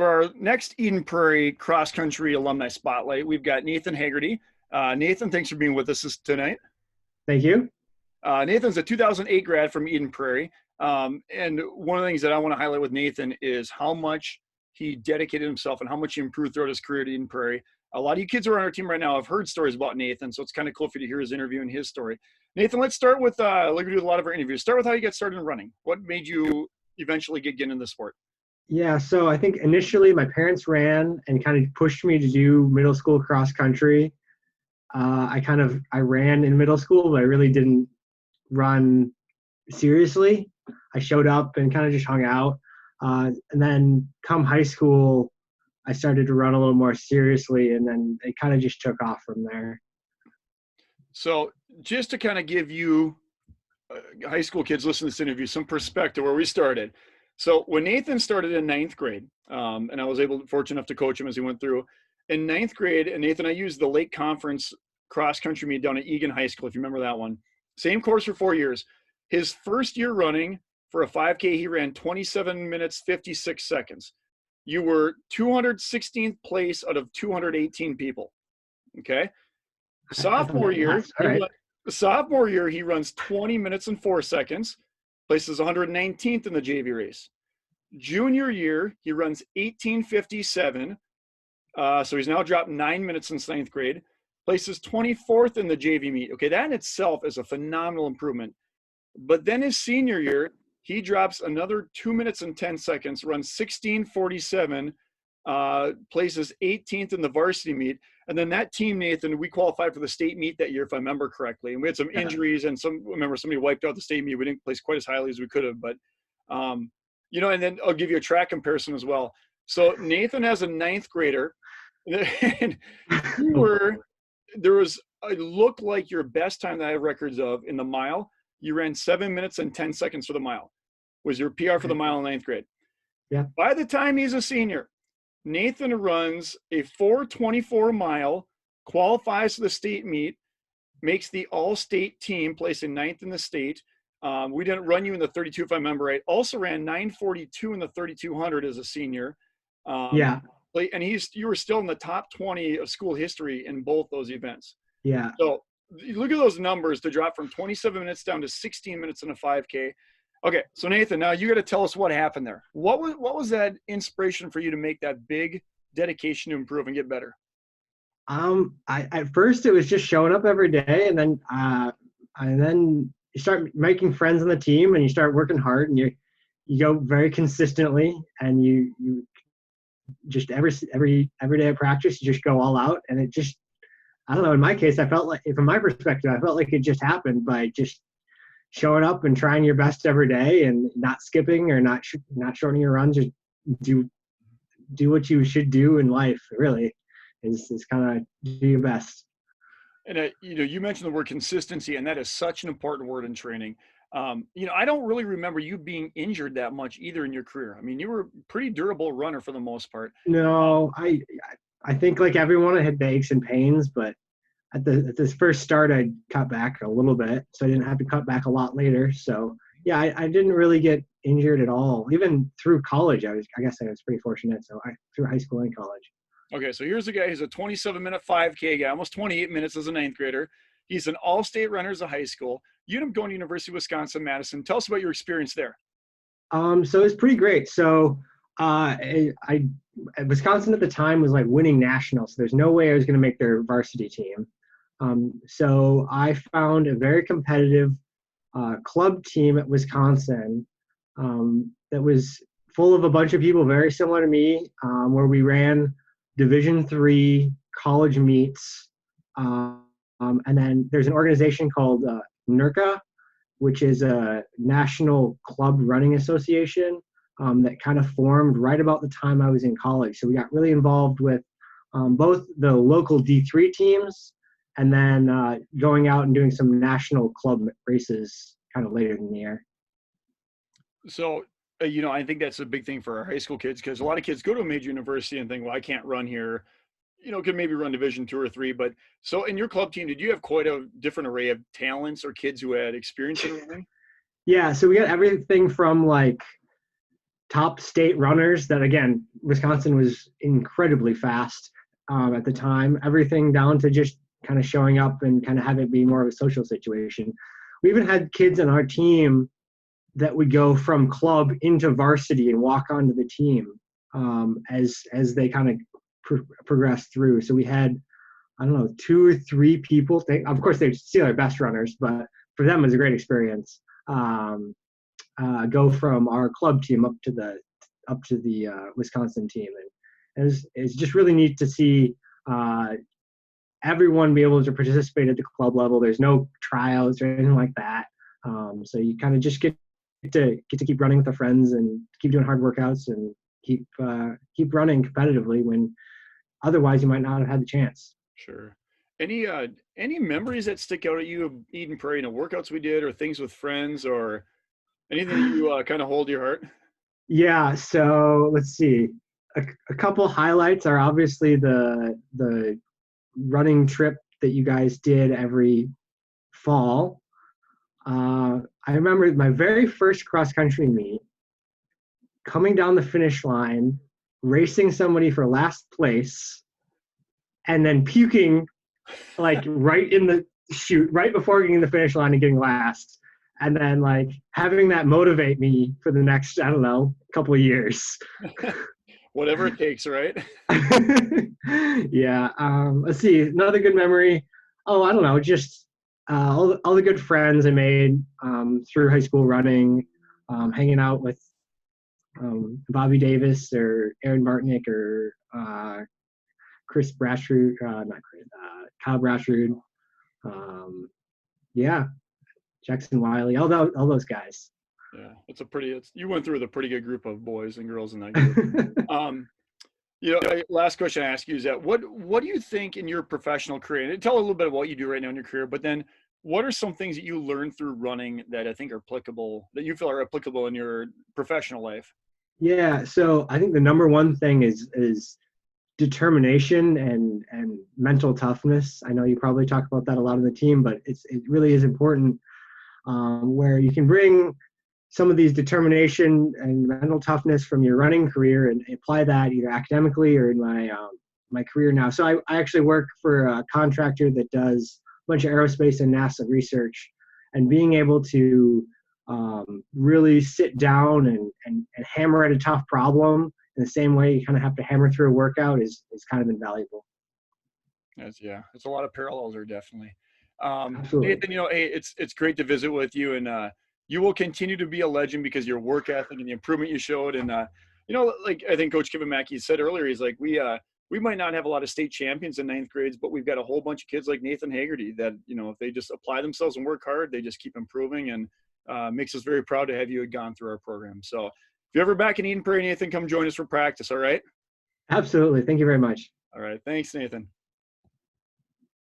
For our next Eden Prairie cross country alumni spotlight, we've got Nathan Haggerty. Nathan, thanks for being with us tonight. Thank you. Nathan's a 2008 grad from Eden Prairie. And one of the things that I want to highlight with Nathan is how much he dedicated himself and how much he improved throughout his career at Eden Prairie. A lot of you kids who are on our team right now have heard stories about Nathan, so it's kind of cool for you to hear his interview and his story. Nathan, let's start with, like we do with a lot of our interviews, start with how you got started in running. What made you eventually get into the sport? Yeah, so I think initially my parents ran and kind of pushed me to do middle school cross country. I ran in middle school, but I really didn't run seriously. I showed up and kind of just hung out. And then come high school, I started to run a little more seriously, and then it kind of just took off from there. So just to kind of give you high school kids listening to this interview some perspective where we started. So when Nathan started in ninth grade, and I was fortunate enough to coach him as he went through, in ninth grade, and Nathan, I used the Lake Conference cross country meet down at Egan High School, if you remember that one. Same course for 4 years. His first year running for a 5K, he ran 27 minutes, 56 seconds. You were 216th place out of 218 people. Okay. Sophomore year, he runs 20 minutes and 4 seconds, places 119th in the JV race. Junior year, he runs 18:57. So he's now dropped 9 minutes since ninth grade, places 24th in the JV meet. Okay, that in itself is a phenomenal improvement. But then his senior year, he drops another 2 minutes and 10 seconds, runs 16:47, places 18th in the varsity meet. And then that team, Nathan, we qualified for the state meet that year, if I remember correctly. And we had some injuries, and remember somebody wiped out the state meet. We didn't place quite as highly as we could have, but and then I'll give you a track comparison as well. So Nathan has a ninth grader, and it looked like your best time that I have records of in the mile. You ran 7 minutes and 10 seconds for the mile, was your PR for the mile in ninth grade. Yeah. By the time he's a senior, Nathan runs a 4:24 mile, qualifies for the state meet, makes the all-state team, placing ninth in the state. We didn't run you in the 32, if I remember right. Also ran 9:42 in the 3200 as a senior. Yeah. And you were still in the top 20 of school history in both those events. Yeah. So look at those numbers to drop from 27 minutes down to 16 minutes in a 5K. Okay, so Nathan, now you got to tell us what happened there. What was that inspiration for you to make that big dedication to improve and get better? At first it was just showing up every day, and then you start making friends on the team, and you start working hard, and you go very consistently, and you just every day of practice you just go all out, and it just, I don't know, in my case I felt like, from my perspective, I felt like it just happened by just showing up and trying your best every day and not skipping or not shortening your runs. Just do what you should do in life, really, is kind of do your best. And you mentioned the word consistency, and that is such an important word in training. I don't really remember you being injured that much either in your career. I mean, you were a pretty durable runner for the most part. No, I think like everyone, I had aches and pains, but at this first start, I cut back a little bit, so I didn't have to cut back a lot later. So yeah, I didn't really get injured at all. Even through college, I guess I was pretty fortunate. So through high school and college. Okay, so here's a guy who's a 27-minute 5K guy, almost 28 minutes as a ninth grader. He's an all-state runner as a high school. You ended up going to University of Wisconsin-Madison. Tell us about your experience there. So it's pretty great. So Wisconsin at the time was like winning nationals. So there's no way I was going to make their varsity team. So I found a very competitive club team at Wisconsin that was full of a bunch of people very similar to me, where we ran Division III college meets. And then there's an organization called NERCA, which is a National Club Running Association that kind of formed right about the time I was in college. So we got really involved with both the local D3 teams, and then going out and doing some national club races kind of later in the year. So, I think that's a big thing for our high school kids, because a lot of kids go to a major university and think, well, I can't run here. Could maybe run Division II or III. But so in your club team, did you have quite a different array of talents or kids who had experience in running? Yeah, so we got everything from like top state runners that, again, Wisconsin was incredibly fast at the time, everything down to just kind of showing up and kind of have it be more of a social situation. We even had kids on our team that would go from club into varsity and walk onto the team as they kind of progress through. So we had, I don't know, 2 or 3 people. Of course, they're still our best runners, but for them, it was a great experience. Go from our club team up to the Wisconsin team, and it's just really neat to see everyone be able to participate at the club level. There's no tryouts or anything like that, so you kind of just get to keep running with the friends and keep doing hard workouts and keep running competitively when otherwise you might not have had the chance. Sure. Any memories that stick out at you of Eden Prairie, workouts we did or things with friends or anything that you kind of hold to your heart? Yeah, so let's see. A couple highlights are obviously the running trip that you guys did every fall. I remember my very first cross country meet, coming down the finish line, racing somebody for last place, and then puking like right in the chute, right before getting the finish line and getting last. And then like having that motivate me for the next, I don't know, couple of years. Whatever it takes, right? Yeah. Let's see. Another good memory. Oh, I don't know. Just all the good friends I made through high school running, hanging out with Bobby Davis or Aaron Martinick or Chris Brashrood, not Chris, Kyle Brashrood. Yeah, Jackson Wiley, all those guys. Yeah, you went through with a pretty good group of boys and girls in that group. Last question I ask you is that what do you think in your professional career? And tell a little bit of what you do right now in your career, but then what are some things that you learned through running that I think are applicable, that you feel are applicable in your professional life? Yeah, so I think the number one thing is determination and mental toughness. I know you probably talk about that a lot on the team, but it really is important where you can bring some of these determination and mental toughness from your running career and apply that either academically or in my career now. So I actually work for a contractor that does a bunch of aerospace and NASA research, and being able to really sit down and hammer at a tough problem in the same way you kind of have to hammer through a workout is kind of invaluable. It's a lot of parallels there, definitely. Absolutely. Nathan, hey, it's great to visit with you, and you will continue to be a legend because your work ethic and the improvement you showed. And like I think Coach Kevin Mackey said earlier, he's like we might not have a lot of state champions in ninth grades, but we've got a whole bunch of kids like Nathan Haggerty that if they just apply themselves and work hard, they just keep improving, and makes us very proud to have you gone through our program. So if you're ever back in Eden Prairie, Nathan, come join us for practice. All right. Absolutely. Thank you very much. All right. Thanks, Nathan.